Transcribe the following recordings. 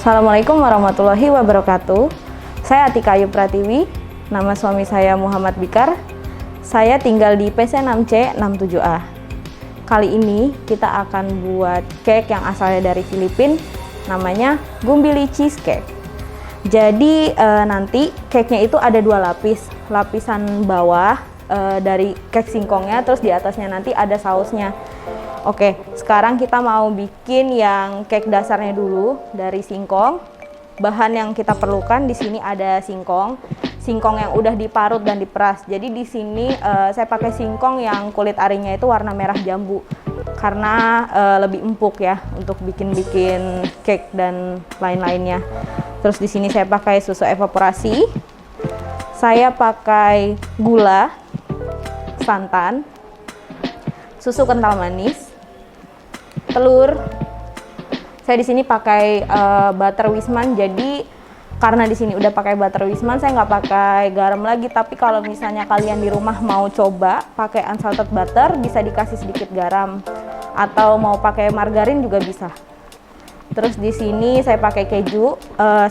Assalamualaikum warahmatullahi wabarakatuh. Saya Atika Ayu Pratiwi, nama suami saya Muhammad Bikar. Saya tinggal di PC6C 67A. Kali ini kita akan buat cake yang asalnya dari Filipina, namanya Gumbili Cheesecake. Jadi nanti cake-nya itu ada dua lapis. Lapisan bawah dari cake singkongnya, terus di atasnya nanti ada sausnya. Oke, sekarang kita mau bikin yang cake dasarnya dulu dari singkong. Bahan yang kita perlukan di sini ada singkong yang udah diparut dan diperas. Jadi di sini saya pakai singkong yang kulit arinya itu warna merah jambu karena lebih empuk ya untuk bikin cake dan lain-lainnya. Terus di sini saya pakai susu evaporasi. Saya pakai gula, santan, susu kental manis, telur. Saya di sini pakai butter Wisman. Jadi karena di sini udah pakai butter Wisman, saya nggak pakai garam lagi. Tapi kalau misalnya kalian di rumah mau coba pakai unsalted butter, bisa dikasih sedikit garam. Atau mau pakai margarin juga bisa. Terus di sini saya pakai keju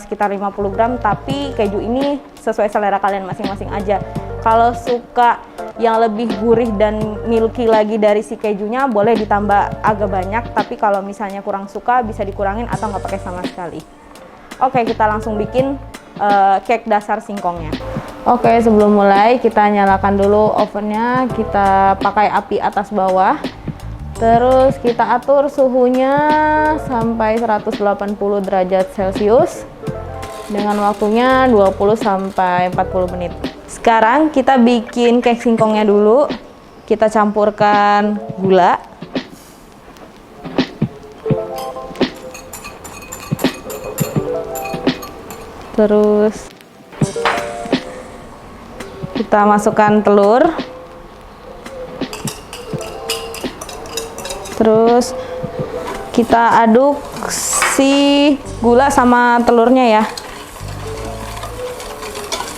sekitar 50 gram. Tapi keju ini sesuai selera kalian masing-masing aja. Kalau suka yang lebih gurih dan milky lagi dari si kejunya, boleh ditambah agak banyak. Tapi kalau misalnya kurang suka, bisa dikurangin atau nggak pakai sama sekali. Oke, kita langsung bikin cake dasar singkongnya. Oke, sebelum mulai kita nyalakan dulu ovennya. Kita pakai api atas bawah. Terus kita atur suhunya sampai 180 derajat Celcius dengan waktunya 20 sampai 40 menit. Sekarang kita bikin cake singkongnya dulu. Kita campurkan gula. Terus kita masukkan telur. Terus kita aduk si gula sama telurnya ya,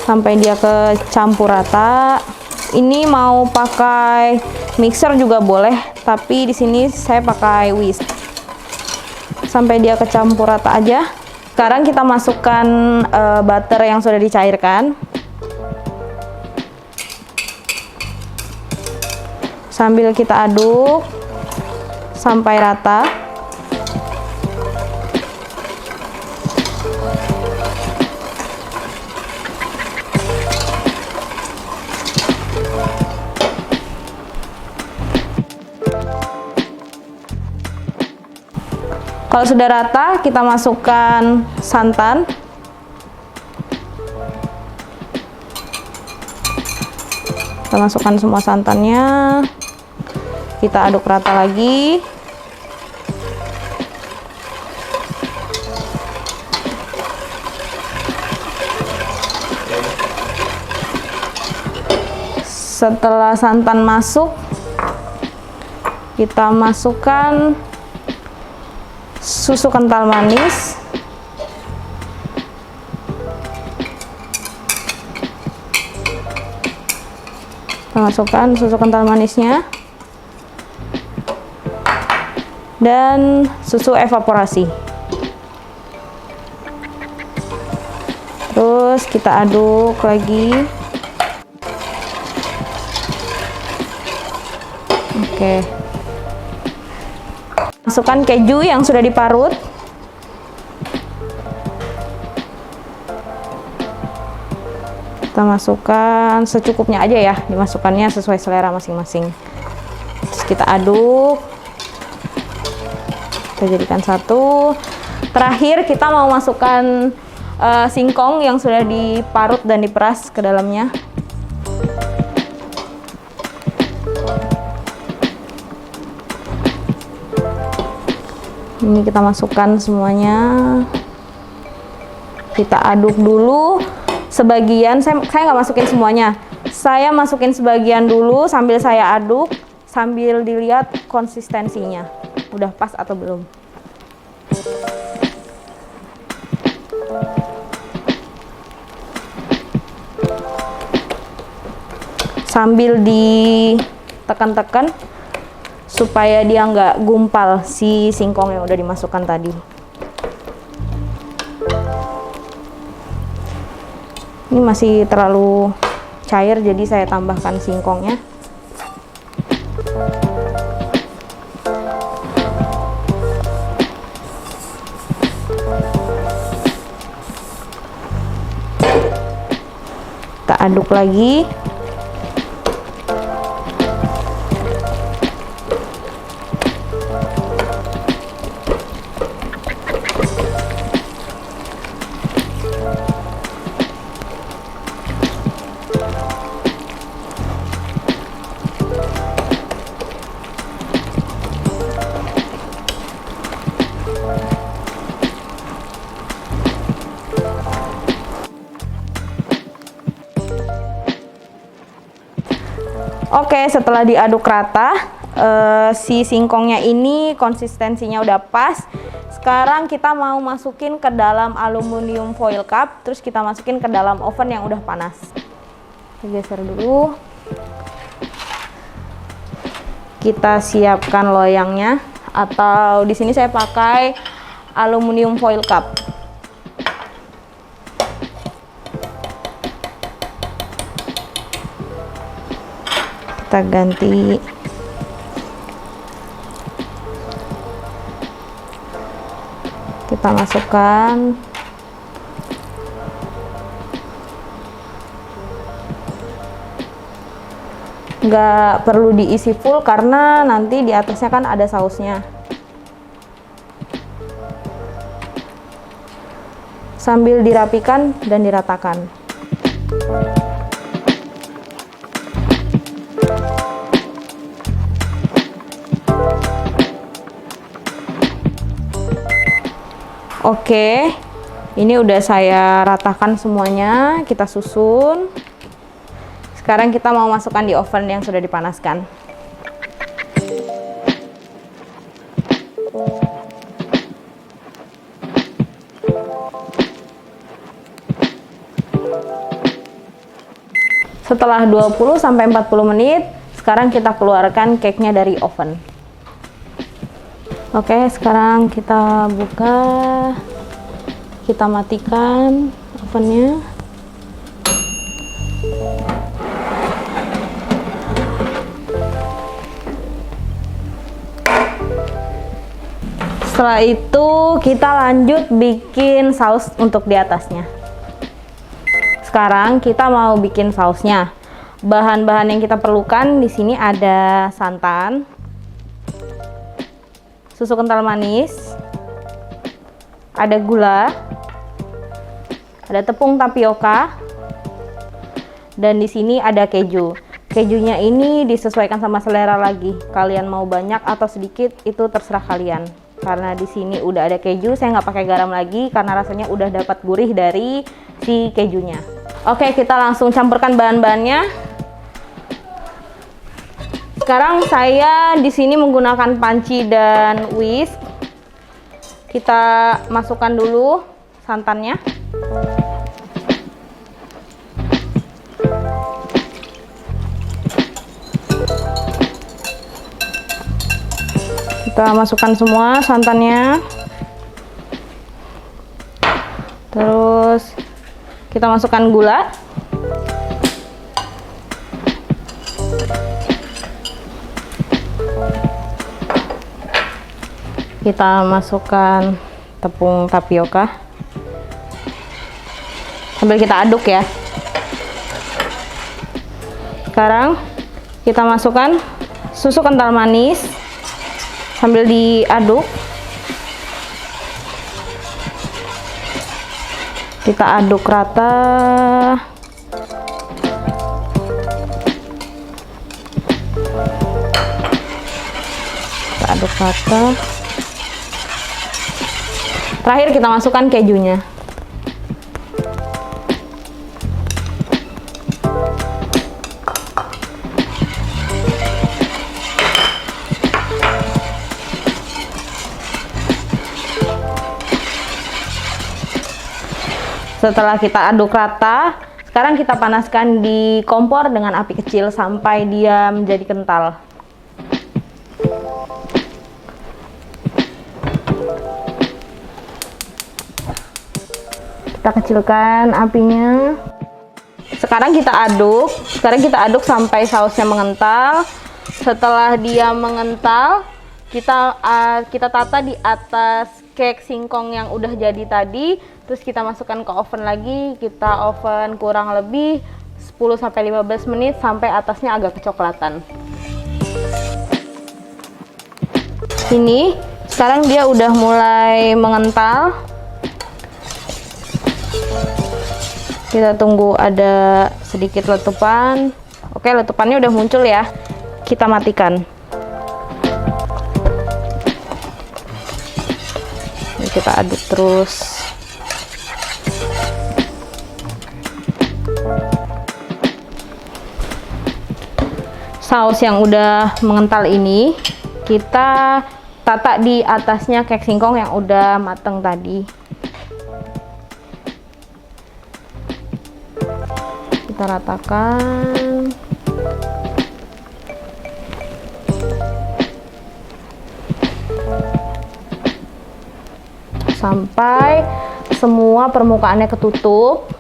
sampai dia kecampur rata. Ini mau pakai mixer juga boleh, tapi di sini saya pakai whisk. Sampai dia kecampur rata aja. Sekarang kita masukkan butter yang sudah dicairkan. Sambil kita aduk sampai rata. Kalau sudah rata, kita masukkan santan. Kita masukkan semua santannya. Kita aduk rata lagi. Setelah santan masuk, kita masukkan susu kental manis. Kita masukkan susu kental manisnya dan susu evaporasi. Terus kita aduk lagi. Oke. Masukkan keju yang sudah diparut. Kita masukkan secukupnya aja ya, dimasukkannya sesuai selera masing-masing. Terus kita aduk. Kita jadikan satu. Terakhir kita mau masukkan singkong yang sudah diparut dan diperas ke dalamnya. Ini kita masukkan semuanya. Kita aduk dulu sebagian. Saya nggak masukin semuanya. Saya masukin sebagian dulu sambil saya aduk, sambil dilihat konsistensinya. Udah pas atau belum. Sambil ditekan-tekan supaya dia nggak gumpal si singkong yang udah dimasukkan tadi. Ini masih terlalu cair, jadi saya tambahkan singkongnya. Kita aduk lagi. Oke, setelah diaduk rata, si singkongnya ini konsistensinya udah pas. Sekarang kita mau masukin ke dalam aluminium foil cup, terus kita masukin ke dalam oven yang udah panas. Kita geser dulu. Kita siapkan loyangnya, atau di sini saya pakai aluminium foil cup. Kita ganti. Kita masukkan. Nggak perlu diisi full karena nanti di atasnya kan ada sausnya. Sambil dirapikan dan diratakan. Oke, ini udah saya ratakan semuanya, kita susun. Sekarang kita mau masukkan di oven yang sudah dipanaskan. Setelah 20-40 menit, sekarang kita keluarkan cake-nya dari oven. Oke, sekarang kita buka, kita matikan ovennya. Setelah itu kita lanjut bikin saus untuk di atasnya. Sekarang kita mau bikin sausnya. Bahan-bahan yang kita perlukan di sini ada santan, susu kental manis, ada gula, ada tepung tapioka, dan di sini ada keju. Kejunya ini disesuaikan sama selera lagi. Kalian mau banyak atau sedikit itu terserah kalian. Karena di sini udah ada keju, saya nggak pakai garam lagi karena rasanya udah dapat gurih dari si kejunya. Oke, kita langsung campurkan bahan-bahannya. Sekarang saya di sini menggunakan panci dan whisk. Kita masukkan dulu santannya. Kita masukkan semua santannya. Terus kita masukkan gula. Kita masukkan tepung tapioka sambil kita aduk ya. Sekarang kita masukkan susu kental manis sambil diaduk. Kita aduk rata. Kita aduk rata. Terakhir kita masukkan kejunya. Setelah kita aduk rata, sekarang kita panaskan di kompor dengan api kecil sampai dia menjadi kental. Kita kecilkan apinya. Sekarang kita aduk sampai sausnya mengental. Setelah dia mengental, kita tata di atas cake singkong yang udah jadi tadi. Terus kita masukkan ke oven lagi. Kita oven kurang lebih 10-15 menit sampai atasnya agak kecoklatan. Ini sekarang dia udah mulai mengental. Kita tunggu ada sedikit letupan. Oke, letupannya udah muncul ya. Kita matikan. Ini kita aduk terus. Saus yang udah mengental ini kita tata di atasnya cake singkong yang udah mateng tadi. Kita ratakan. Sampai semua permukaannya ketutup.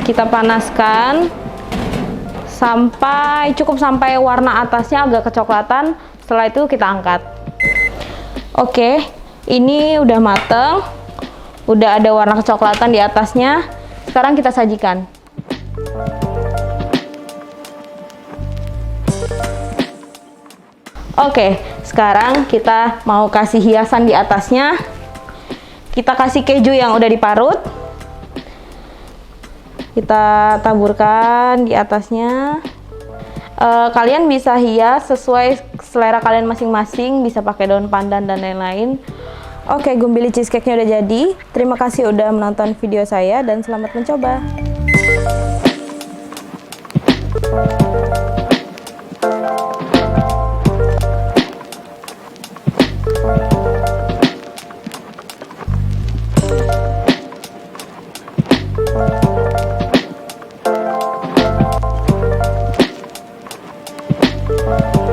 Kita panaskan cukup sampai warna atasnya agak kecoklatan. Setelah itu kita angkat. Oke, ini udah mateng, udah ada warna kecoklatan di atasnya. Sekarang kita sajikan. Oke, sekarang kita mau kasih hiasan di atasnya. Kita kasih keju yang udah diparut. Kita taburkan di atasnya. Kalian bisa hias sesuai selera kalian masing-masing, bisa pakai daun pandan dan lain-lain. Oke, gumbili cheesecake-nya udah jadi. Terima kasih udah menonton video saya dan selamat mencoba. Bye.